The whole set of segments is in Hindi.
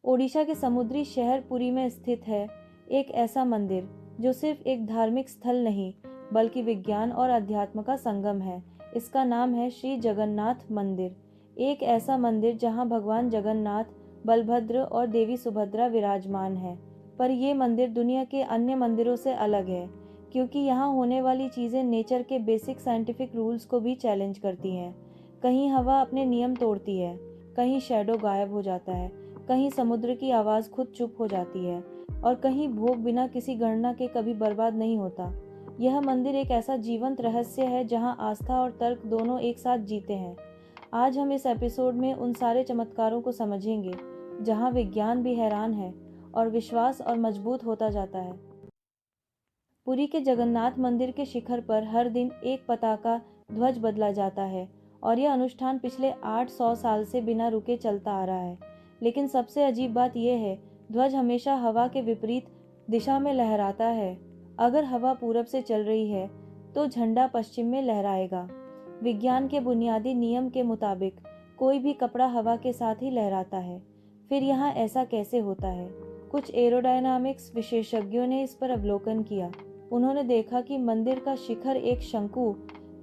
ओडिशा के समुद्री शहर पुरी में स्थित है एक ऐसा मंदिर जो सिर्फ एक धार्मिक स्थल नहीं बल्कि विज्ञान और अध्यात्म का संगम है। इसका नाम है श्री जगन्नाथ मंदिर। एक ऐसा मंदिर जहां भगवान जगन्नाथ, बलभद्र और देवी सुभद्रा विराजमान है। पर यह मंदिर दुनिया के अन्य मंदिरों से अलग है क्योंकि यहाँ होने वाली चीजें नेचर के बेसिक साइंटिफिक रूल्स को भी चैलेंज करती हैं। कहीं हवा अपने नियम तोड़ती है, कहीं शैडो गायब हो जाता है, कहीं समुद्र की आवाज खुद चुप हो जाती है और कहीं भोग बिना किसी गणना के कभी बर्बाद नहीं होता। यह मंदिर एक ऐसा जीवंत रहस्य है जहां आस्था और तर्क दोनों एक साथ जीते हैं। आज हम इस एपिसोड में उन सारे चमत्कारों को समझेंगे जहां विज्ञान भी हैरान है और विश्वास और मजबूत होता जाता है। पुरी के जगन्नाथ मंदिर के शिखर पर हर दिन एक पताका ध्वज बदला जाता है और यह अनुष्ठान पिछले 800 साल से बिना रुके चलता आ रहा है। लेकिन सबसे अजीब बात यह है, ध्वज हमेशा हवा के विपरीत दिशा में लहराता है। अगर हवा पूरब से चल रही है तो झंडा पश्चिम में लहराएगा। विज्ञान के बुनियादी नियम के मुताबिक कोई भी कपड़ा हवा के साथ ही लहराता है। फिर यहाँ ऐसा कैसे होता है? कुछ एरोडायनामिक्स विशेषज्ञों ने इस पर अवलोकन किया। उन्होंने देखा कि मंदिर का शिखर एक शंकु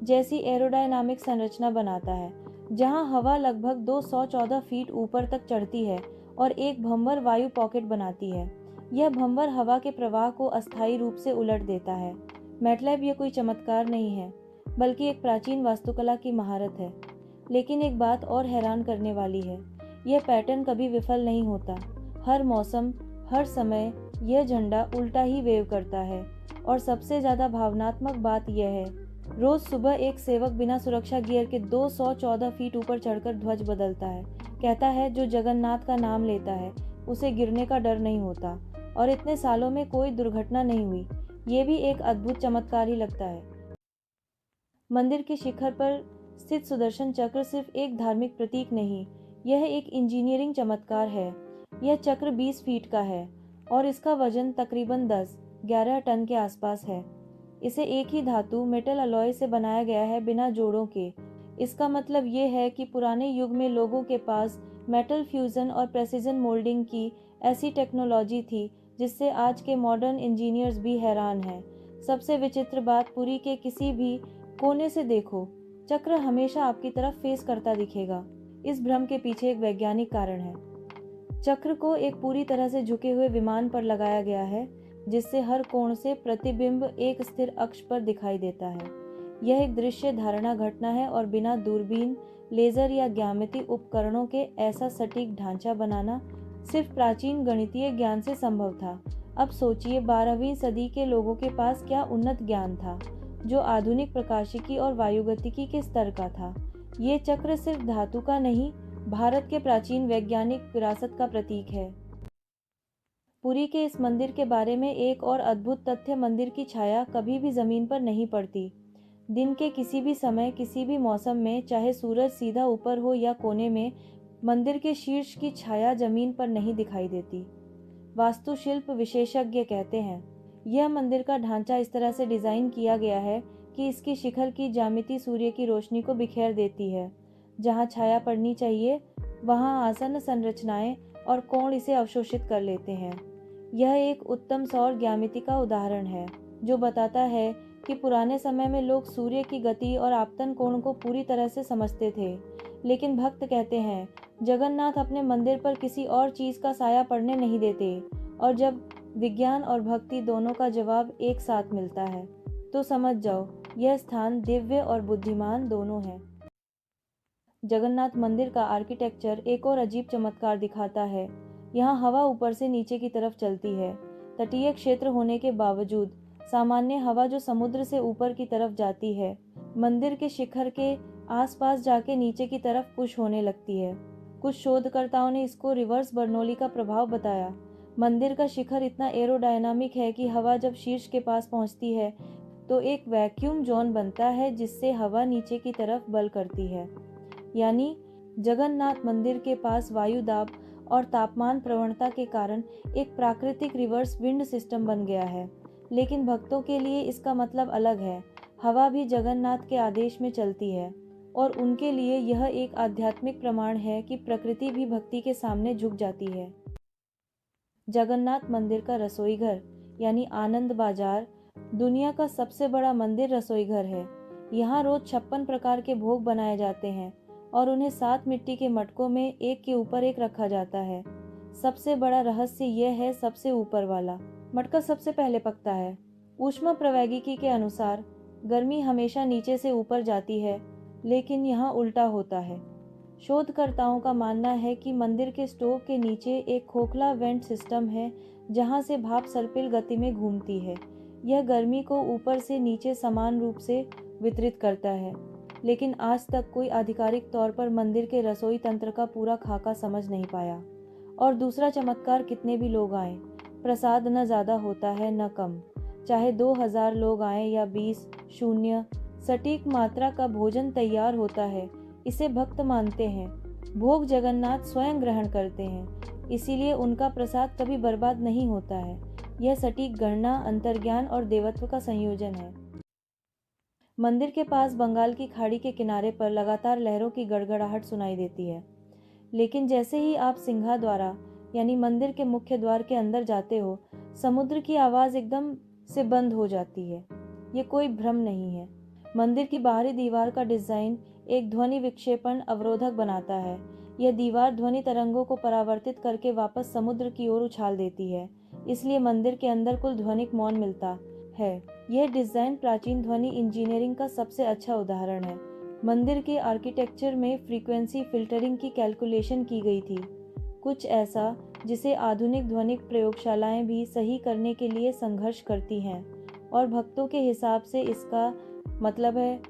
जैसी एरोडायनामिक संरचना बनाता है, जहां हवा लगभग 214 फीट ऊपर तक चढ़ती है और एक भंवर वायु पॉकेट बनाती है। यह भंवर हवा के प्रवाह को अस्थायी रूप से उलट देता है। मतलब यह कोई चमत्कार नहीं है, बल्कि एक प्राचीन वास्तुकला की महारत है। लेकिन एक बात और हैरान करने वाली है, यह पैटर्न कभी विफल नहीं होता। हर मौसम, हर समय यह झंडा उल्टा ही वेव करता है। और सबसे ज्यादा भावनात्मक बात यह है, रोज सुबह एक सेवक बिना सुरक्षा गियर के 214 फीट ऊपर चढ़कर ध्वज बदलता है। कहता है जो जगन्नाथ का नाम लेता है उसे गिरने का डर नहीं होता। और इतने सालों में कोई दुर्घटना नहीं हुई। ये भी एक अद्भुत चमत्कार ही लगता है। मंदिर के शिखर पर स्थित सुदर्शन चक्र सिर्फ एक धार्मिक प्रतीक नहीं, यह एक इंजीनियरिंग चमत्कार है। यह चक्र 20 फीट का है और इसका वजन तकरीबन 10-11 टन के आसपास है। इसे एक ही धातु मेटल अलॉय से बनाया गया है, बिना जोड़ों के। इसका मतलब ये है कि पुराने युग में लोगों के पास मेटल फ्यूजन और प्रेसिजन मोल्डिंग की ऐसी टेक्नोलॉजी थी जिससे आज के मॉडर्न इंजीनियर्स भी हैरान हैं। सबसे विचित्र बात, पुरी के किसी भी कोने से देखो, चक्र हमेशा आपकी तरफ फेस करता दिखेगा। इस भ्रम के पीछे एक वैज्ञानिक कारण है। चक्र को एक पूरी तरह से झुके हुए विमान पर लगाया गया है, जिससे हर कोण से प्रतिबिंब एक स्थिर अक्ष पर दिखाई देता है। यह एक दृश्य धारणा घटना है और बिना दूरबीन, लेजर या ज्यामिति उपकरणों के ऐसा सटीक ढांचा बनाना सिर्फ प्राचीन गणितीय ज्ञान से संभव था। अब सोचिए, 12वीं सदी के लोगों के पास क्या उन्नत ज्ञान था, जो आधुनिक प्रकाशिकी और वायुगतिकी के स्तर का था। ये चक्र सिर्फ धातु का नहीं, भारत के प्राचीन वैज्ञानिक विरासत का प्रतीक है। पुरी के इस मंदिर के बारे में एक और अद्भुत तथ्य, मंदिर की छाया कभी भी जमीन पर नहीं पड़ती। दिन के किसी भी समय, किसी भी मौसम में, चाहे सूरज सीधा ऊपर हो या कोने में, मंदिर के शीर्ष की छाया जमीन पर नहीं दिखाई देती। वास्तुशिल्प विशेषज्ञ कहते हैं यह मंदिर का ढांचा इस तरह से डिजाइन किया गया है कि इसकी शिखर की ज्यामिति सूर्य की रोशनी को बिखेर देती है। जहां छाया पड़नी चाहिए वहां आसन संरचनाएं और कोण इसे अवशोषित कर लेते हैं। यह एक उत्तम सौर ज्यामिति का उदाहरण है जो बताता है कि पुराने समय में लोग सूर्य की गति और आपतन कोण को पूरी तरह से समझते थे। लेकिन भक्त कहते हैं जगन्नाथ अपने मंदिर पर किसी और चीज का साया पड़ने नहीं देते। और जब विज्ञान और भक्ति दोनों का जवाब एक साथ मिलता है तो समझ जाओ, यह स्थान दिव्य और बुद्धिमान दोनों है। जगन्नाथ मंदिर का आर्किटेक्चर एक और अजीब चमत्कार दिखाता है। यहाँ हवा ऊपर से नीचे की तरफ चलती है। तटीय क्षेत्र होने के बावजूद सामान्य हवा जो समुद्र से ऊपर की तरफ जाती है, मंदिर के शिखर के आसपास जाके नीचे की तरफ पुश होने लगती है। कुछ शोधकर्ताओं ने इसको रिवर्स बर्नौली का प्रभाव बताया। मंदिर का शिखर इतना एरोडायनामिक है कि हवा जब शीर्ष के पास पहुंचती है तो एक वैक्यूम जोन बनता है जिससे हवा नीचे की तरफ बल करती है। यानी जगन्नाथ मंदिर के पास वायु दाब और तापमान प्रवणता के कारण एक प्राकृतिक रिवर्स विंड सिस्टम बन गया है। लेकिन भक्तों के लिए इसका मतलब अलग है। हवा भी जगन्नाथ के आदेश में चलती है और उनके लिए यह एक आध्यात्मिक प्रमाण है कि प्रकृति भी भक्ति के सामने झुक जाती है। जगन्नाथ मंदिर का रसोई घर यानी आनंद बाजार दुनिया का सबसे बड़ा मंदिर रसोई घर है। यहाँ रोज 56 प्रकार के भोग बनाए जाते हैं और उन्हें 7 मिट्टी के मटकों में एक के ऊपर एक रखा जाता है। सबसे बड़ा रहस्य यह है, सबसे ऊपर वाला मटका सबसे पहले पकता है। ऊष्मा प्रवैगिकी के अनुसार गर्मी हमेशा नीचे से ऊपर जाती है, लेकिन यहाँ उल्टा होता है। शोधकर्ताओं का मानना है कि मंदिर के स्टोव के नीचे एक खोखला वेंट सिस्टम है, जहां से भाप सर्पिल गति में घूमती है। यह गर्मी को ऊपर से नीचे समान रूप से वितरित करता है, लेकिन आज तक कोई आधिकारिक तौर पर मंदिर के रसोई तंत्र का पूरा खाका समझ नहीं पाया। और दूसरा चमत्कार, कितने भी लोग आए, प्रसाद न ज्यादा होता है न कम। चाहे 2000 लोग आए या 20, शून्य, सटीक मात्रा का भोजन तैयार होता है। इसे भक्त मानते हैं। भोग जगन्नाथ स्वयं ग्रहण करते हैं, इसीलिए उनका प्रसाद कभी बर्बाद नहीं होता है। यह सटीक गणना, अंतर्ज्ञान और देवत्व का संयोजन है। मंदिर के पास बंगाल की खाड़ी के किनारे पर लगातार लहरों की गड़गड़ाहट सुनाई देती है, लेकिन जैसे ही आप सिंहाद्वारा यानी मंदिर के मुख्य द्वार के अंदर जाते हो, समुद्र की आवाज एकदम से बंद हो जाती है। ये कोई भ्रम नहीं है। मंदिर की बाहरी दीवार का डिजाइन एक ध्वनि विक्षेपण अवरोधक बनाता है। यह दीवार ध्वनि तरंगों को परावर्तित करके वापस समुद्र की ओर उछाल देती है, इसलिए मंदिर के अंदर कुल ध्वनिक मौन मिलता है। यह डिजाइन प्राचीन ध्वनि इंजीनियरिंग का सबसे अच्छा उदाहरण है। मंदिर के आर्किटेक्चर में फ्रीक्वेंसी फिल्टरिंग की कैलकुलेशन की गई थी, कुछ ऐसा जिसे आधुनिक ध्वनिक प्रयोगशालाएं भी सही करने के लिए संघर्ष करती हैं। और भक्तों के हिसाब से इसका मतलब है,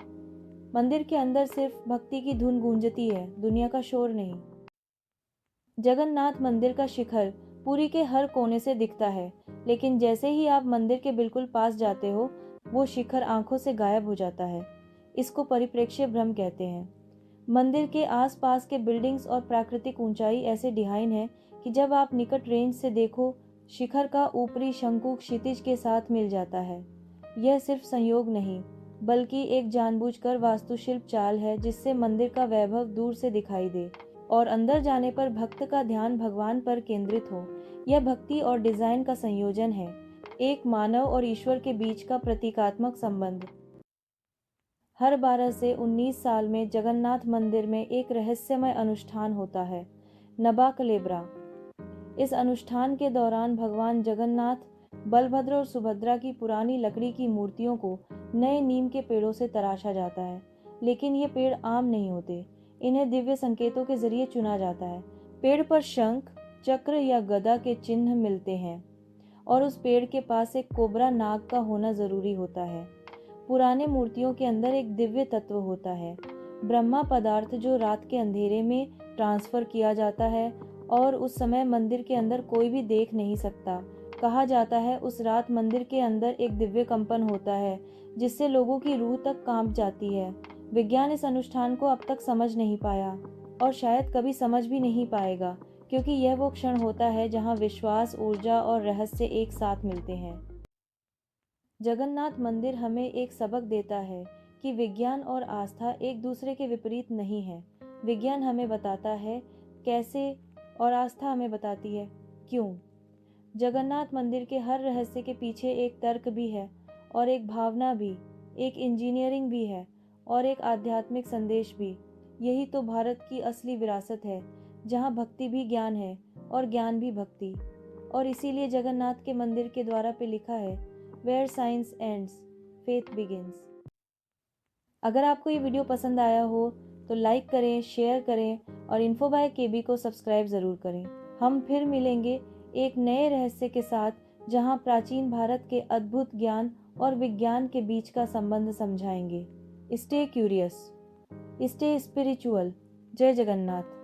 मंदिर के अंदर सिर्फ भक्ति की धुन गूंजती है, दुनिया का शोर नहीं। जगन्नाथ मंदिर का शिखर पुरी के हर कोने से दिखता है, लेकिन जैसे ही आप मंदिर के बिल्कुल पास जाते हो, वो शिखर आंखों से गायब हो जाता है। इसको परिप्रेक्ष्य भ्रम कहते हैं। मंदिर के आसपास के बिल्डिंग्स और प्राकृतिक ऊंचाई ऐसे डिहाइन है कि जब आप निकट रेंज से देखो, शिखर का ऊपरी शंकु क्षितिज के साथ मिल जाता है। यह सिर्फ संयोग नहीं, बल्कि एक जानबूझकर वास्तुशिल्प चाल है, जिससे मंदिर का वैभव दूर से दिखाई दे और अंदर जाने पर भक्त का ध्यान भगवान पर केंद्रित हो। यह भक्ति और डिजाइन का संयोजन है, एक मानव और ईश्वर के बीच का प्रतीकात्मक संबंध। हर 12 से 19 साल में जगन्नाथ मंदिर में एक रहस्यमय अनुष्ठान होता है, नबा कलेबरा। इस अनुष्ठान के दौरान भगवान जगन्नाथ, बलभद्र और सुभद्रा की पुरानी लकड़ी की मूर्तियों को नए नीम के पेड़ों से तराशा जाता है। लेकिन ये पेड़ आम नहीं होते, इन्हें दिव्य संकेतों के जरिए चुना जाता है। पेड़ पर शंख, चक्र या गदा के चिन्ह मिलते हैं और उस पेड़ के पास एक कोबरा नाग का होना जरूरी होता है। पुराने मूर्तियों के अंदर एक दिव्य तत्व होता है, ब्रह्मा पदार्थ, जो रात के अंधेरे में ट्रांसफर किया जाता है और उस समय मंदिर के अंदर कोई भी देख नहीं सकता। कहा जाता है उस रात मंदिर के अंदर एक दिव्य कंपन होता है, जिससे लोगों की रूह तक कांप जाती है। विज्ञान इस अनुष्ठान को अब तक समझ नहीं पाया और शायद कभी समझ भी नहीं पाएगा, क्योंकि यह वो क्षण होता है जहां विश्वास, ऊर्जा और रहस्य एक साथ मिलते हैं। जगन्नाथ मंदिर हमें एक सबक देता है कि विज्ञान और आस्था एक दूसरे के विपरीत नहीं है। विज्ञान हमें बताता है कैसे और आस्था हमें बताती है क्यों। जगन्नाथ मंदिर के हर रहस्य के पीछे एक तर्क भी है और एक भावना भी, एक इंजीनियरिंग भी है और एक आध्यात्मिक संदेश भी। यही तो भारत की असली विरासत है, जहाँ भक्ति भी ज्ञान है और ज्ञान भी भक्ति। और इसीलिए जगन्नाथ के मंदिर के द्वारा पे लिखा है, where science ends faith begins. अगर आपको ये वीडियो पसंद आया हो तो लाइक करें, शेयर करें और इन्फो बाय केबी को सब्सक्राइब जरूर करें। हम फिर मिलेंगे एक नए रहस्य के साथ, जहां प्राचीन भारत के अद्भुत ज्ञान और विज्ञान के बीच का संबंध समझाएंगे। Stay curious, stay spiritual. जय जगन्नाथ।